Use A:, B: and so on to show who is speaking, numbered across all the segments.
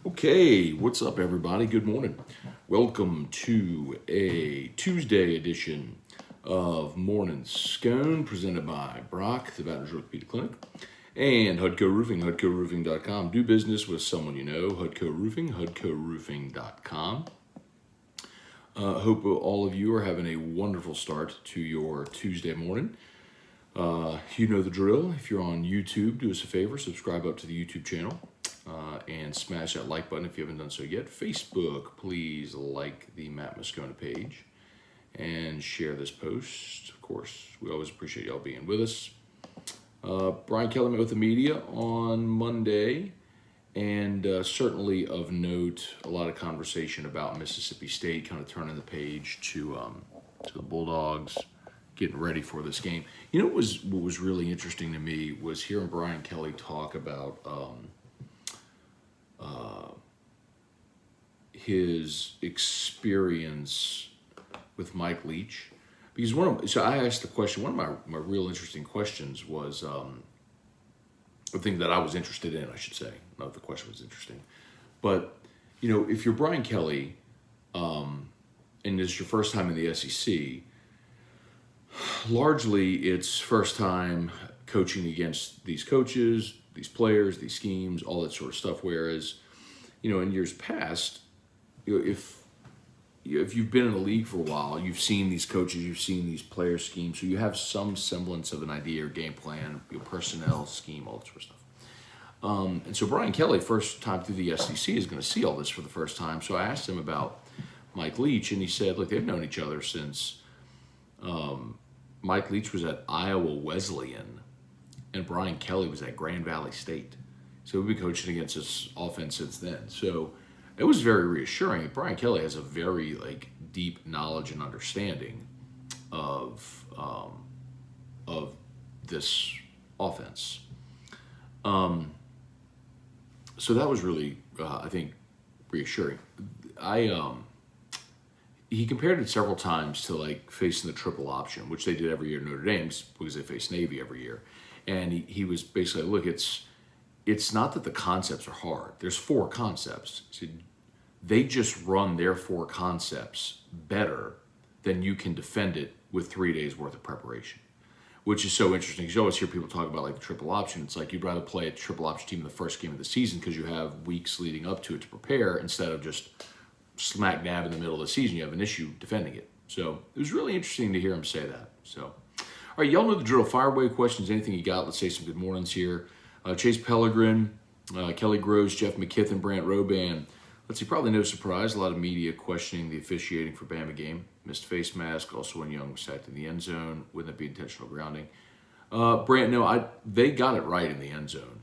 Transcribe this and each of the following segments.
A: Okay, what's up, everybody? Good morning. Welcome to a Tuesday edition of Morning Scone, presented by Brock, the Baton Rouge Orthopedic Clinic, and Hudco Roofing, HudcoRoofing.com. Do business with someone you know, Hudco Roofing, HudcoRoofing.com. Hope all of you are having a wonderful start to your Tuesday morning. You know the drill. If you're on YouTube, do us a favor, subscribe up to the YouTube channel. And smash that like button if you haven't done so yet. Facebook, please like the Matt Moscona page and share this post. Of course, we always appreciate y'all being with us. Brian Kelly met with the media on Monday, and certainly of note, a lot of conversation about Mississippi State kind of turning the page to the Bulldogs, getting ready for this game. You know what was really interesting to me was hearing Brian Kelly talk about his experience with Mike Leach, because so I asked the question. One of my real interesting questions was the thing that I was interested in, I should say. Not that the question was interesting, but you know, if you're Brian Kelly, and it's your first time in the SEC, largely it's first time coaching against these coaches, these players, these schemes, all that sort of stuff. Whereas, you know, in years past, you know, if you've been in the league for a while, you've seen these coaches, you've seen these player schemes, so you have some semblance of an idea or game plan, your personnel scheme, all that sort of stuff. And so Brian Kelly, first time through the SEC, is going to see all this for the first time. So I asked him about Mike Leach, and he said, look, they've known each other since Mike Leach was at Iowa Wesleyan, and Brian Kelly was at Grand Valley State. So we've been coaching against this offense since then. So it was very reassuring. Brian Kelly has a very deep knowledge and understanding of this offense. So that was really, I think, reassuring. He compared it several times to facing the triple option, which they did every year at Notre Dame because they face Navy every year. And he was basically, look, it's not that the concepts are hard. There's 4 concepts. So they just run their 4 concepts better than you can defend it with 3 days worth of preparation, which is so interesting. Because you always hear people talk about the triple option. It's like you'd rather play a triple option team in the first game of the season because you have weeks leading up to it to prepare, instead of just smack dab in the middle of the season you have an issue defending it. So it was really interesting to hear him say that. So, all right, y'all know the drill. Fire away questions, anything you got. Let's say some good mornings here. Chase Pellegrin, Kelly Groves, Jeff McKithen, Brant Roban. Let's see, probably no surprise. A lot of media questioning the officiating for Bama game. Missed face mask. Also, when Young was sacked in the end zone. Wouldn't that be intentional grounding? Brant, no, they got it right in the end zone.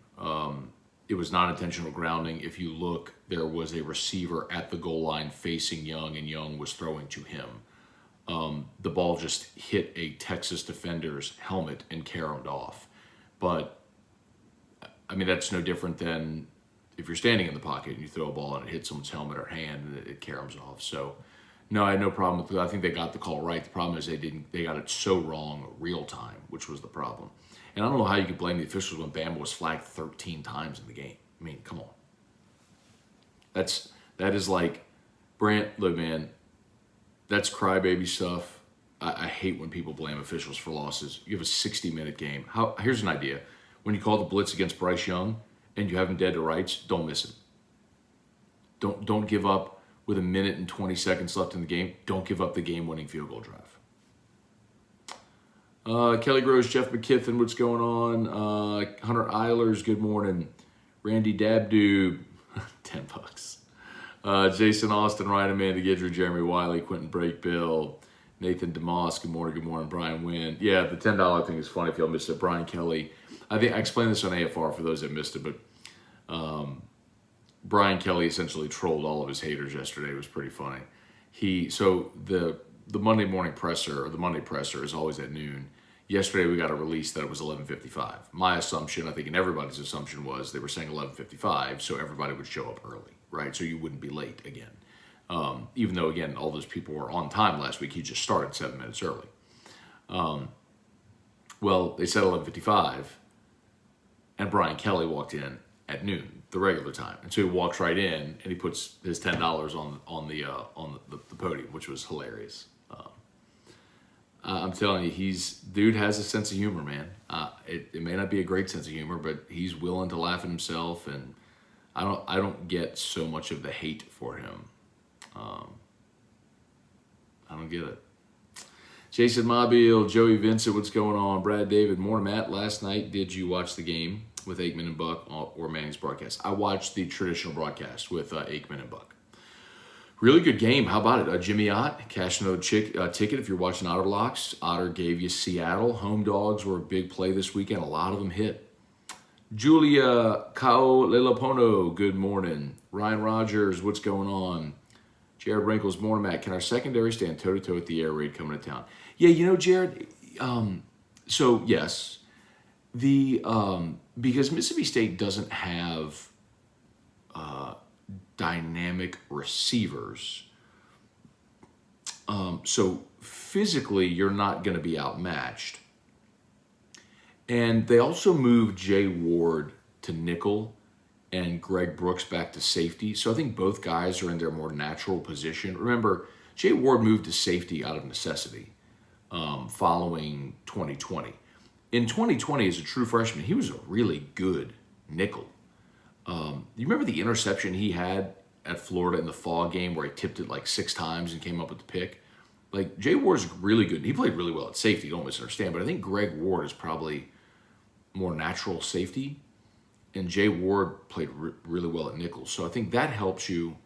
A: It was not intentional grounding. If you look, there was a receiver at the goal line facing Young, and Young was throwing to him. The ball just hit a Texas defender's helmet and caromed off. But I mean, that's no different than if you're standing in the pocket and you throw a ball and it hits someone's helmet or hand and it caroms off. So, no, I had no problem with it. I think they got the call right. The problem is they got it so wrong real time, which was the problem. And I don't know how you could blame the officials when Bama was flagged 13 times in the game. I mean, come on. That is like, Brant, look, man, that's crybaby stuff. I hate when people blame officials for losses. You have a 60-minute game. Here's an idea. When you call the blitz against Bryce Young and you have him dead to rights, don't miss him. Don't give up with 1 minute and 20 seconds left in the game. Don't give up the game-winning field goal drive. Kelly Groves, Jeff McKithen, what's going on? Hunter Eilers, good morning. Randy Dabdoob, $10. Jason Austin, Ryan Amanda Gidry, Jeremy Wiley, Quentin Brakebill, Nathan DeMoss, good morning. Brian Wynn. Yeah, the $10 thing is funny if y'all missed it. Brian Kelly. I think I explained this on AFR for those that missed it, but Brian Kelly essentially trolled all of his haters yesterday. It was pretty funny. So the Monday morning presser, or the Monday presser, is always at noon. Yesterday we got a release that it was 11:55. My assumption, I think, and everybody's assumption, was they were saying 11:55, so everybody would show up early, right? So you wouldn't be late again. Even though, again, all those people were on time last week, he just started 7 minutes early. Well, they said 11:55. And Brian Kelly walked in at noon, the regular time. And so he walks right in and he puts his $10 on the podium, which was hilarious. I'm telling you, dude has a sense of humor, man. It may not be a great sense of humor, but he's willing to laugh at himself, and I don't get so much of the hate for him. I don't get it. Jason Mobile, Joey Vincent, what's going on? Brad David, morning, Matt. Last night, did you watch the game with Aikman and Buck or Manning's broadcast? I watched the traditional broadcast with Aikman and Buck. Really good game. How about it? Jimmy Ott cashed another ticket if you're watching Otter Locks. Otter gave you Seattle. Home dogs were a big play this weekend. A lot of them hit. Julia Kao Lelapono, good morning. Ryan Rogers, what's going on? Jared Wrinkles, morning, Matt. Can our secondary stand toe-to-toe with the air raid coming to town? Yeah, Jared, so yes. Because Mississippi State doesn't have dynamic receivers, so physically you're not going to be outmatched. And they also moved Jay Ward to nickel and Greg Brooks back to safety. So I think both guys are in their more natural position. Remember, Jay Ward moved to safety out of necessity following 2020. In 2020, as a true freshman, he was a really good nickel. You remember the interception he had at Florida in the fall game where he tipped it like 6 times and came up with the pick? Like, Jay Ward's really good. He played really well at safety, don't misunderstand, but I think Greg Ward is probably more natural safety, and Jay Ward played really well at nickel. So I think that helps you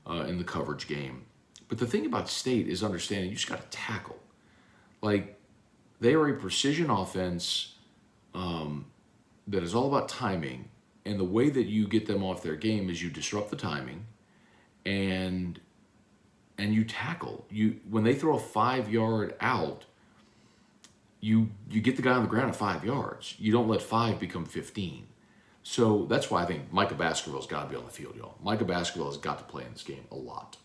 A: in the coverage game. But the thing about State is understanding you just got to tackle. Like, they are a precision offense that is all about timing, and the way that you get them off their game is you disrupt the timing and you tackle. When they throw a 5-yard out, you get the guy on the ground at 5 yards. You don't let 5 become 15. So that's why I think Micah Baskerville's got to be on the field, y'all. Micah Baskerville has got to play in this game a lot.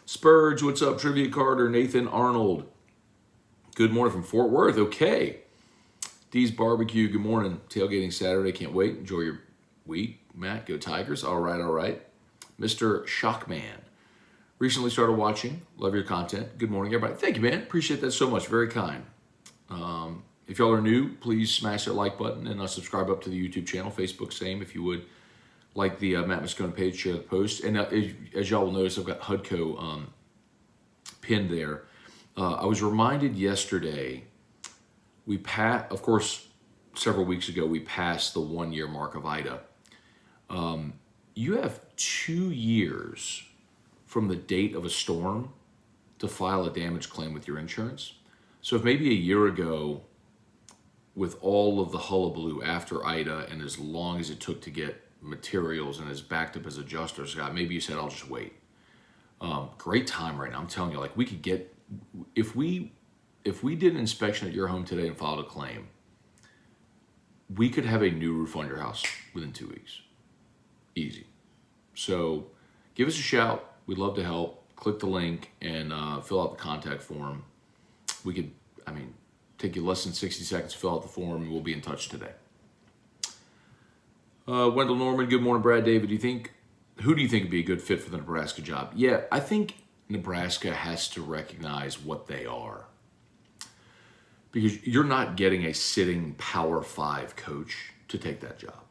A: Spurge, what's up? Trivia Carter, Nathan Arnold. Good morning from Fort Worth. Okay. D's Barbecue, good morning. Tailgating Saturday, can't wait. Enjoy your week, Matt. Go Tigers. All right. Mr. Shockman. Recently started watching. Love your content. Good morning, everybody. Thank you, man. Appreciate that so much. Very kind. If y'all are new, please smash that like button and subscribe up to the YouTube channel. Facebook, same, if you would. Like the Matt Scone page, share the post. And as y'all will notice, I've got HUDCO pinned there. I was reminded yesterday, of course, several weeks ago, we passed the 1-year mark of Ida. You have 2 years from the date of a storm to file a damage claim with your insurance. So if maybe a year ago, with all of the hullabaloo after Ida and as long as it took to get materials and as backed up as adjusters got, maybe you said, I'll just wait. Great time right now. I'm telling you, like, we could get, if we did an inspection at your home today and filed a claim, we could have a new roof on your house within 2 weeks. Easy. So give us a shout. We'd love to help. Click the link and fill out the contact form. We could, take you less than 60 seconds to fill out the form, and we'll be in touch today. Wendell Norman, good morning, Brad David. Who do you think would be a good fit for the Nebraska job? Yeah, I think Nebraska has to recognize what they are. Because you're not getting a sitting Power 5 coach to take that job.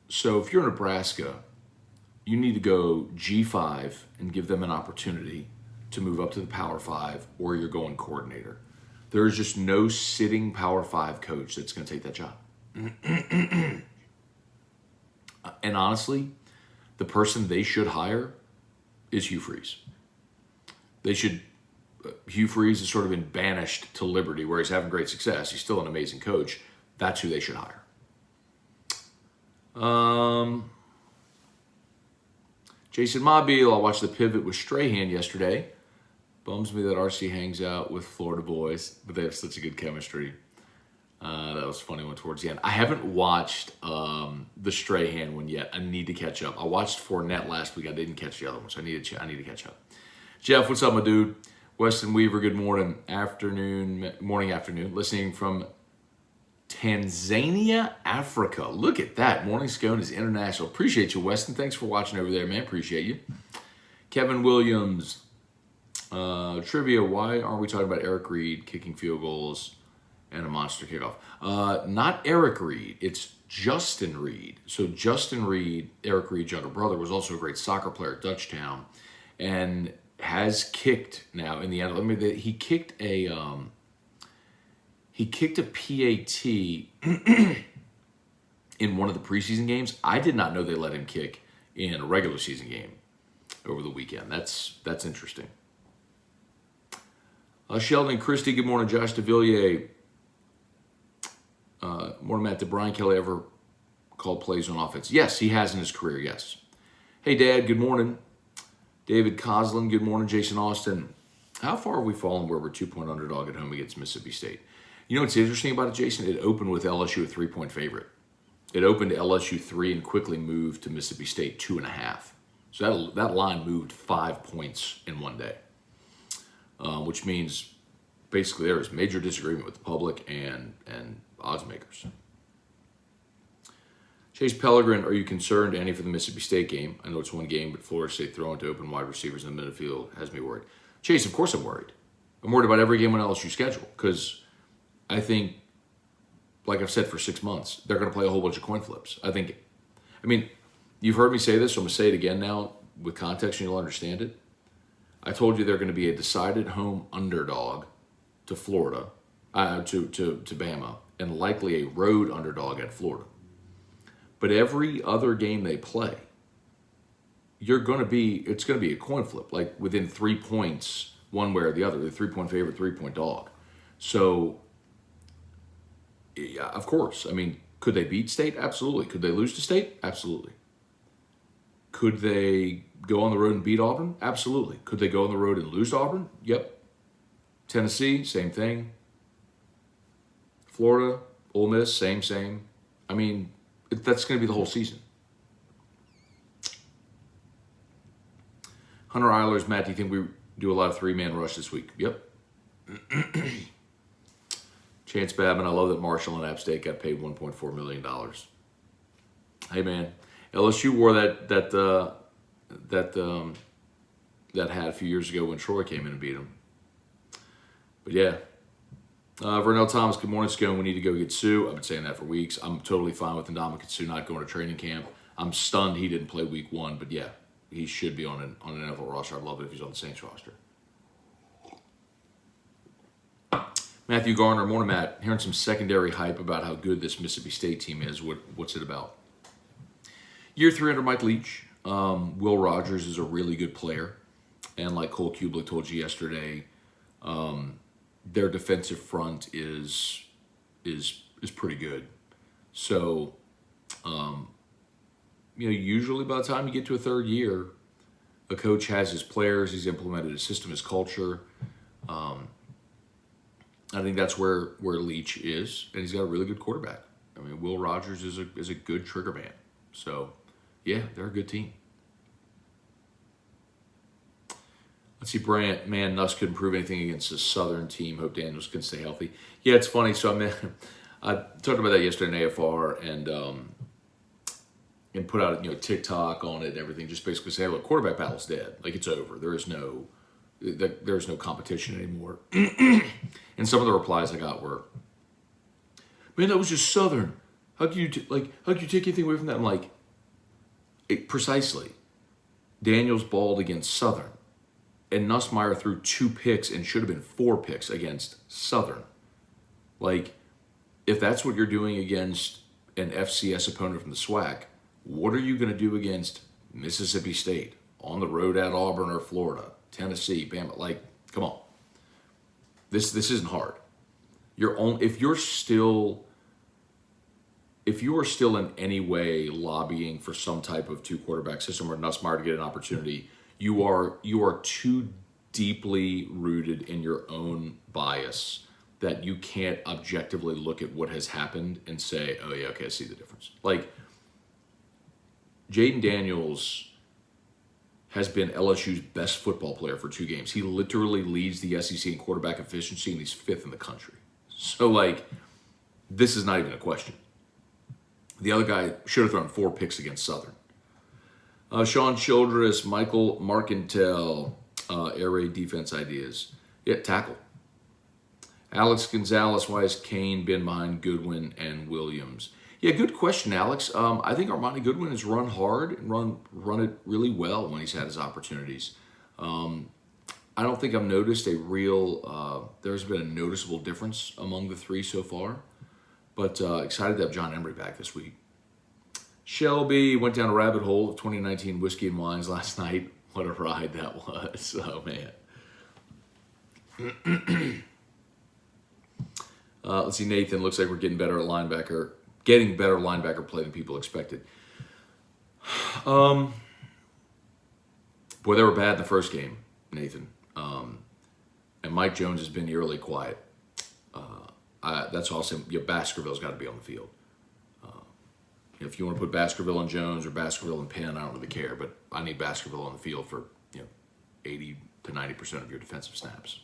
A: So if you're Nebraska, you need to go G5 and give them an opportunity to move up to the Power 5, or you're going coordinator. There's just no sitting Power 5 coach that's going to take that job. And honestly, the person they should hire is Hugh Freeze. Hugh Freeze has sort of been banished to Liberty, where he's having great success. He's still an amazing coach. That's who they should hire. Jason Mobile, I watched the pivot with Strahan yesterday. Bums me that RC hangs out with Florida boys, but they have such a good chemistry. That was a funny one towards the end. I haven't watched the Strahan one yet. I need to catch up. I watched Fournette last week. I didn't catch the other one, so I need to catch up. Jeff, what's up, my dude? Weston Weaver, good morning, afternoon. Listening from Tanzania, Africa. Look at that. Morning Scone is international. Appreciate you, Weston. Thanks for watching over there, man. Appreciate you. Kevin Williams. Trivia, why aren't we talking about Eric Reed kicking field goals and a monster kickoff? Not Eric Reed. It's Justin Reed. So Justin Reed, Eric Reed's younger brother, was also a great soccer player at Dutchtown and has kicked now in the end. He kicked a PAT in one of the preseason games. I did not know they let him kick in a regular season game over the weekend. That's interesting. Sheldon Christie, good morning. Josh DeVilliers, morning, Matt. Did Brian Kelly ever call plays on offense? Yes, he has in his career, yes. Hey, Dad, good morning. David Coslin, good morning. Jason Austin, how far have we fallen where we're 2-point underdog at home against Mississippi State? You know what's interesting about it, Jason? It opened with LSU a 3-point favorite. It opened to LSU 3 and quickly moved to Mississippi State 2.5. So that line moved 5 points in one day, which means basically there is major disagreement with the public and odds makers. Chase Pellegrin, are you concerned, Annie, for the Mississippi State game? I know it's one game, but Florida State throwing to open wide receivers in the midfield has me worried. Chase, of course I'm worried. I'm worried about every game on LSU schedule because I think, like I've said for 6 months, they're going to play a whole bunch of coin flips. I mean, you've heard me say this, so I'm going to say it again now with context and you'll understand it. I told you they're going to be a decided home underdog to Florida, to Bama, and likely a road underdog at Florida. But every other game they play, it's going to be a coin flip, like within 3 points, one way or the other. The 3-point favorite, 3-point dog. So, yeah, of course. I mean, could they beat State? Absolutely. Could they lose to State? Absolutely. Could they go on the road and beat Auburn? Absolutely. Could they go on the road and lose to Auburn? Yep. Tennessee, same thing. Florida, Ole Miss, same. I mean, that's going to be the whole season. Hunter Eilers, Matt, do you think we do a lot of 3-man rush this week? Yep. Chance Babin, I love that Marshall and App State got paid $1.4 million. Hey, man, LSU wore that hat a few years ago when Troy came in and beat them. But yeah. Vernell Thomas, good morning, Scone. We need to go get Sue. I've been saying that for weeks. I'm totally fine with Ndamukong Suh not going to training camp. I'm stunned he didn't play week 1, but yeah, he should be on an NFL roster. I'd love it if he's on the Saints roster. Matthew Garner, morning, Matt. Hearing some secondary hype about how good this Mississippi State team is. What's it about? Year 3 under Mike Leach. Will Rogers is a really good player. And like Cole Kublik told you yesterday, their defensive front is pretty good. So, usually by the time you get to a third year, a coach has his players, he's implemented his system, his culture. I think that's where Leach is, and he's got a really good quarterback. I mean, Will Rogers is a good trigger man. So, yeah, they're a good team. Let's see, Bryant, man, Nuss couldn't prove anything against the Southern team. Hope Daniels can stay healthy. Yeah, it's funny. So I talked about that yesterday in AFR and put out TikTok on it and everything. Just basically say, look, quarterback battle's dead. Like, it's over. There's no competition anymore. And some of the replies I got were, man, that was just Southern. How can you take anything away from that? I'm like, precisely. Daniels balled against Southern. And Nussmeier threw 2 picks and should have been 4 picks against Southern. Like, if that's what you're doing against an FCS opponent from the SWAC, what are you going to do against Mississippi State, on the road at Auburn or Florida, Tennessee, Bama? Like, come on. This isn't hard. If you are still in any way lobbying for some type of 2-quarterback system or Nussmeier to get an opportunity, you are too deeply rooted in your own bias that you can't objectively look at what has happened and say, oh yeah, okay, I see the difference. Like, Jaden Daniels has been LSU's best football player for 2 games. He literally leads the SEC in quarterback efficiency, and he's 5th in the country. So, like, This is not even a question. The other guy should have thrown 4 picks against Southern. Sean Childress, Michael Markentel, air raid defense ideas. Yeah, tackle. Alex Gonzalez, why has Kane been behind Goodwin and Williams? Yeah, good question, Alex. I think Armani Goodwin has run hard and run it really well when he's had his opportunities. I don't think I've noticed a real, there's been a noticeable difference among the 3 so far. But excited to have John Emery back this week. Shelby went down a rabbit hole of 2019 whiskey and wines last night. What a ride that was. Oh, man. Let's see, Nathan. Looks like we're getting better at linebacker. Getting better linebacker play than people expected. Boy, they were bad in the first game, Nathan. And Mike Jones has been eerily quiet. That's all I'll say. Baskerville's got to be on the field. If you want to put Baskerville and Jones or Baskerville and Penn, I don't really care. But I need Baskerville on the field for 80 to 90% of your defensive snaps.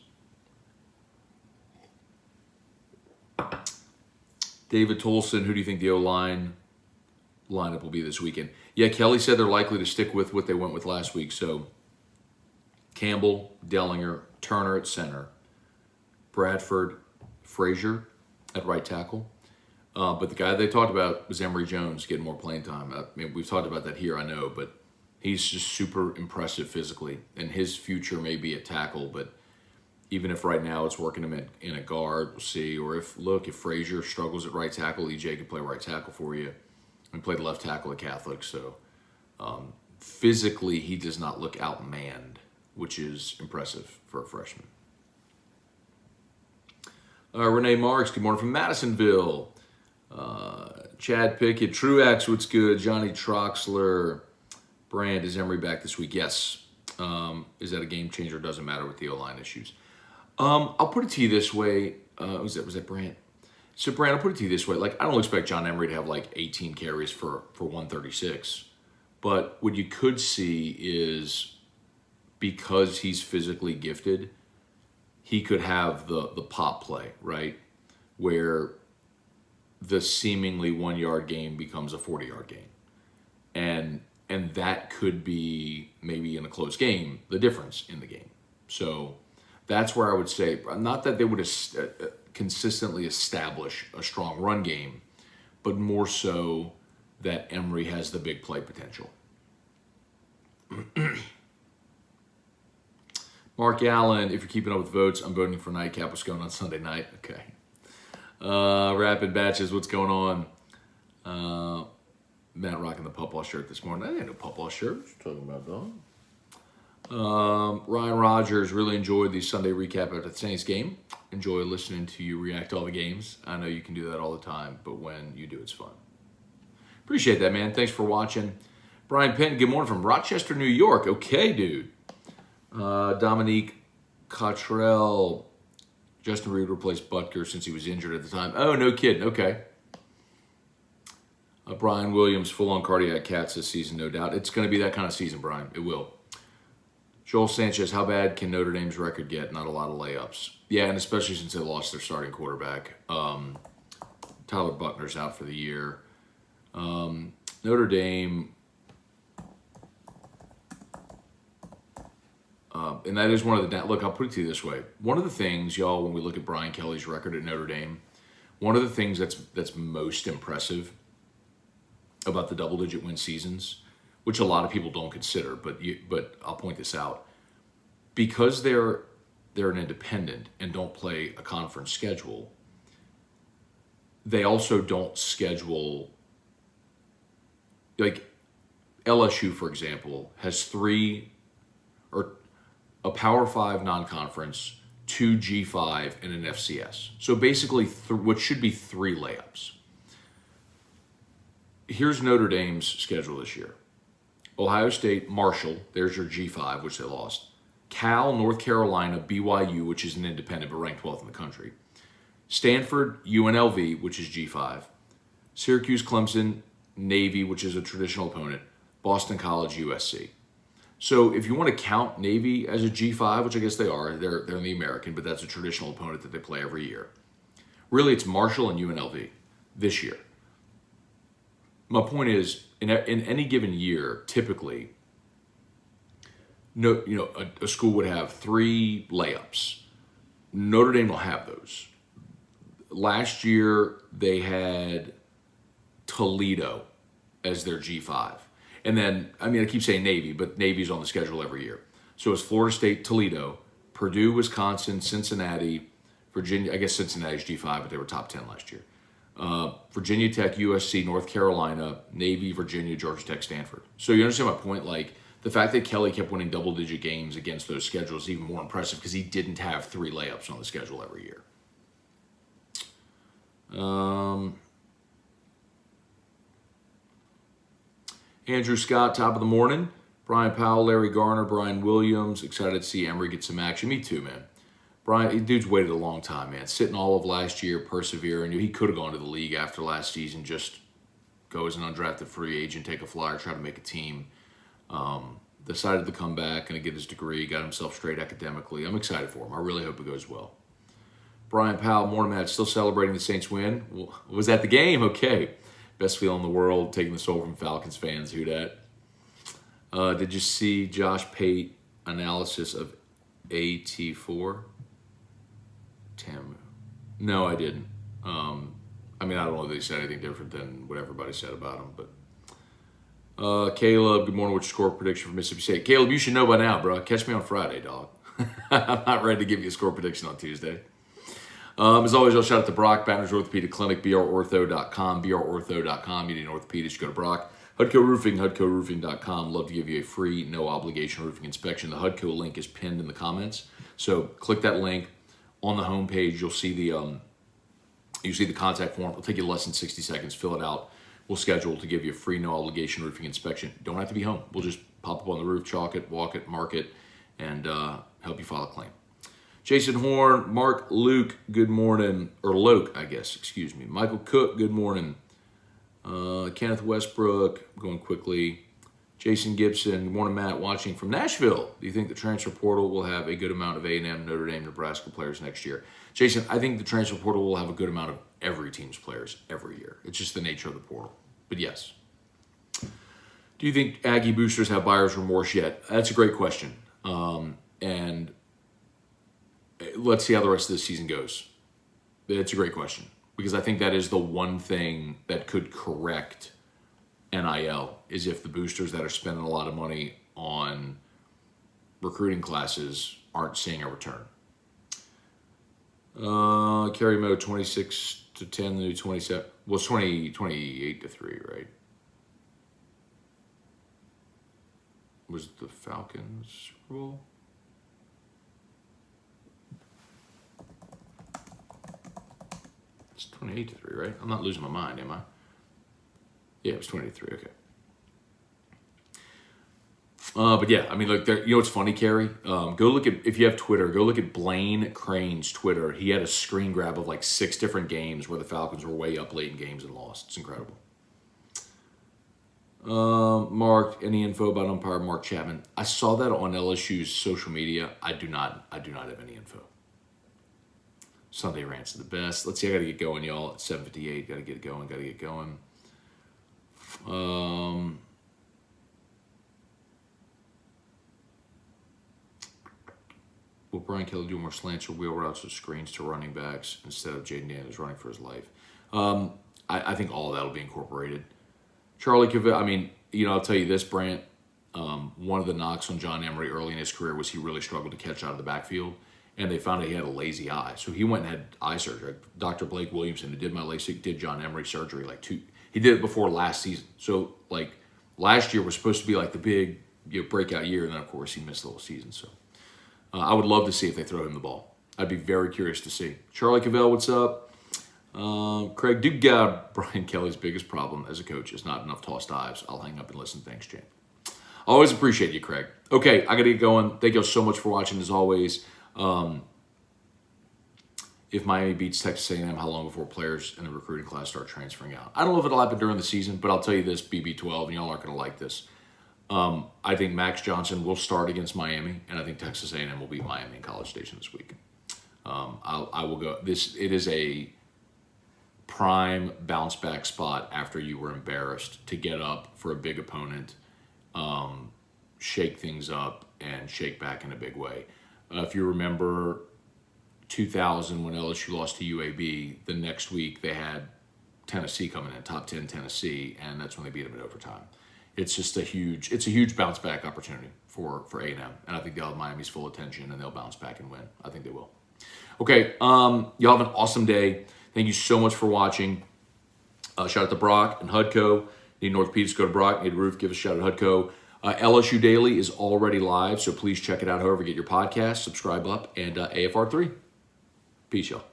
A: David Tolson, who do you think the O-line lineup will be this weekend? Yeah, Kelly said they're likely to stick with what they went with last week. So Campbell, Dellinger, Turner at center, Bradford, Frazier at right tackle. But the guy they talked about was Emory Jones getting more playing time. I mean, we've talked about that here, I know, but he's just super impressive physically. And his future may be a tackle, but even if right now it's working him in a guard, we'll see. Or if Frazier struggles at right tackle, EJ can play right tackle for you. He played left tackle at Catholic, so physically he does not look outmanned, which is impressive for a freshman. Renee Marks, good morning from Madisonville. Chad Pickett, Truax, what's good? Johnny Troxler, Brand, is Emory back this week? Yes. Is that a game changer? Doesn't matter with the O-line issues. I'll put it to you this way. Was that Brand? So Brand, I'll put it to you this way. Like, I don't expect John Emery to have like 18 carries for 136. But what you could see is because he's physically gifted, he could have the pop play, right? Where the seemingly 1 yard game becomes a 40-yard game. And that could be, maybe in a close game, the difference in the game. So that's where I would say, not that they would consistently establish a strong run game, but more so that Emory has the big play potential. Mark Allen, if you're keeping up with votes, I'm voting for Nightcap with Scone on Sunday night. Okay. Rapid Batches, what's going on? Matt rocking the Pawpaw shirt this morning. I didn't know Pawpaw shirt. What you talking about, dog? Ryan Rogers, really enjoyed the Sunday recap after the Saints game. Enjoy listening to you react to all the games. I know you can do that all the time, but when you do, it's fun. Appreciate that, man. Thanks for watching. Brian Penn, good morning from Rochester, New York. Okay, dude. Dominique Cottrell, Justin Reed replaced Butker since he was injured at the time. Oh, no kidding. Okay. Brian Williams, full-on cardiac cats this season, no doubt. It's going to be that kind of season, Brian. It will. Joel Sanchez, how bad can Notre Dame's record get? Not a lot of layups. Yeah, and especially since they lost their starting quarterback. Tyler Buckner's out for the year. Notre Dame, and that is one of the, look, I'll put it to you this way. One of the things, y'all, when we look at Brian Kelly's record at Notre Dame, one of the things that's most impressive about the double-digit win seasons, which a lot of people don't consider, but I'll point this out. Because they're an independent and don't play a conference schedule, they also don't schedule, like LSU, for example, has a Power 5 non-conference, 2 G5, and an FCS. So basically, what should be 3 layups. Here's Notre Dame's schedule this year. Ohio State, Marshall, there's your G5, which they lost. Cal, North Carolina, BYU, which is an independent but ranked 12th in the country. Stanford, UNLV, which is G5. Syracuse, Clemson, Navy, which is a traditional opponent. Boston College, USC. So if you want to count Navy as a G5, which I guess they are, they're in the American, but that's a traditional opponent that they play every year. Really, it's Marshall and UNLV. this year. My point is, in any given year, typically, a school would have 3 layups. Notre Dame will have those. Last year, they had Toledo as their G5. And then, I keep saying Navy, but Navy's on the schedule every year. So it's Florida State, Toledo, Purdue, Wisconsin, Cincinnati, Virginia. I guess Cincinnati's G5, but they were top 10 last year. Virginia Tech, USC, North Carolina, Navy, Virginia, Georgia Tech, Stanford. So you understand my point? Like, the fact that Kelly kept winning double-digit games against those schedules is even more impressive because he didn't have 3 layups on the schedule every year. Andrew Scott, top of the morning. Brian Powell, Larry Garner, Brian Williams. Excited to see Emory get some action. Me too, man. Brian, dude's waited a long time, man. Sitting all of last year, persevering. He could have gone to the league after last season, just go as an undrafted free agent, take a flyer, try to make a team. Decided to come back and get his degree, got himself straight academically. I'm excited for him. I really hope it goes well. Brian Powell, morning match, still celebrating the Saints win. Well, was that the game? Okay. Best feeling in the world, taking the soul from Falcons fans. Who dat? Did you see Josh Pate analysis of AT4? Tim. No, I didn't. I don't know if they said anything different than what everybody said about him, but Caleb, good morning. What's your score prediction for Mississippi State? Caleb, you should know by now, bro. Catch me on Friday, dog. I'm not ready to give you a score prediction on Tuesday. As always, I'll shout out to Brock, Banners Orthopedic Clinic, brortho.com, brortho.com. You need an orthopedist, go to Brock. Hudco Roofing, hudcoroofing.com. Love to give you a free, no obligation roofing inspection. The Hudco link is pinned in the comments. So click that link. On the homepage, you'll see the contact form. It'll take you less than 60 seconds. Fill it out. We'll schedule to give you a free, no obligation roofing inspection. Don't have to be home. We'll just pop up on the roof, chalk it, walk it, mark it, and help you file a claim. Jason Horn, Mark Luke, good morning. Or Loke, I guess, excuse me. Michael Cook, good morning. Kenneth Westbrook, going quickly. Jason Gibson, good morning, Matt, watching from Nashville. Do you think the transfer portal will have a good amount of A&M, Notre Dame, Nebraska players next year? Jason, I think the transfer portal will have a good amount of every team's players every year. It's just the nature of the portal. But yes. Do you think Aggie boosters have buyer's remorse yet? That's a great question. And let's see how the rest of this season goes. It's a great question because I think that is the one thing that could correct NIL is if the boosters that are spending a lot of money on recruiting classes aren't seeing a return. Kerry Moe, 26-10, the new 27. Well, it's 28-3, right? Was the Falcons Super Bowl? It's 28-3, right? I'm not losing my mind, am I? Yeah, it was 28-3, okay. But yeah, look, you know what's funny, Kerry? Go look at, if you have Twitter, go look at Blaine Crane's Twitter. He had a screen grab of like 6 different games where the Falcons were way up late in games and lost. It's incredible. Mark, any info about umpire Mark Chapman? I saw that on LSU's social media. I do not have any info. Sunday rants are the best. Let's see, I got to get going, y'all. It's 7:58. Got to get going. Will Brian Kelly do more slants or wheel routes or screens to running backs instead of Jaden Daniels running for his life? I think all of that will be incorporated. Charlie Cavell, I'll tell you this, Brant. One of the knocks on John Emery early in his career was he really struggled to catch out of the backfield, and they found out he had a lazy eye. So he went and had eye surgery. Dr. Blake Williamson, who did my LASIK, did John Emery surgery he did it before last season. So, last year was supposed to be the big breakout year, and then, of course, he missed the whole season. So, I would love to see if they throw him the ball. I'd be very curious to see. Charlie Cavell, what's up? Craig Dugas, Brian Kelly's biggest problem as a coach is not enough tossed dives. I'll hang up and listen. Thanks, Jane. Always appreciate you, Craig. Okay, I got to get going. Thank you all so much for watching, as always. If Miami beats Texas A&M, how long before players in the recruiting class start transferring out? I don't know if it'll happen during the season, but I'll tell you this, BB12, and y'all aren't going to like this. I think Max Johnson will start against Miami, and I think Texas A&M will beat Miami in College Station this week. I will go. It is a prime bounce back spot after you were embarrassed to get up for a big opponent, shake things up, and shake back in a big way. If you remember 2000 when LSU lost to UAB, the next week they had Tennessee coming in, top 10 Tennessee, and that's when they beat them in overtime. It's just a huge bounce back opportunity for A&M, and I think they'll have Miami's full attention and they'll bounce back and win. I think they will. Okay, y'all have an awesome day. Thank you so much for watching. Shout out to Brock and Hudco. Need an orthopedist, go to Brock. Need a roof, give a shout out to Hudco. LSU Daily is already live, so please check it out. However, get your podcast, subscribe up, and AFR3. Peace, y'all.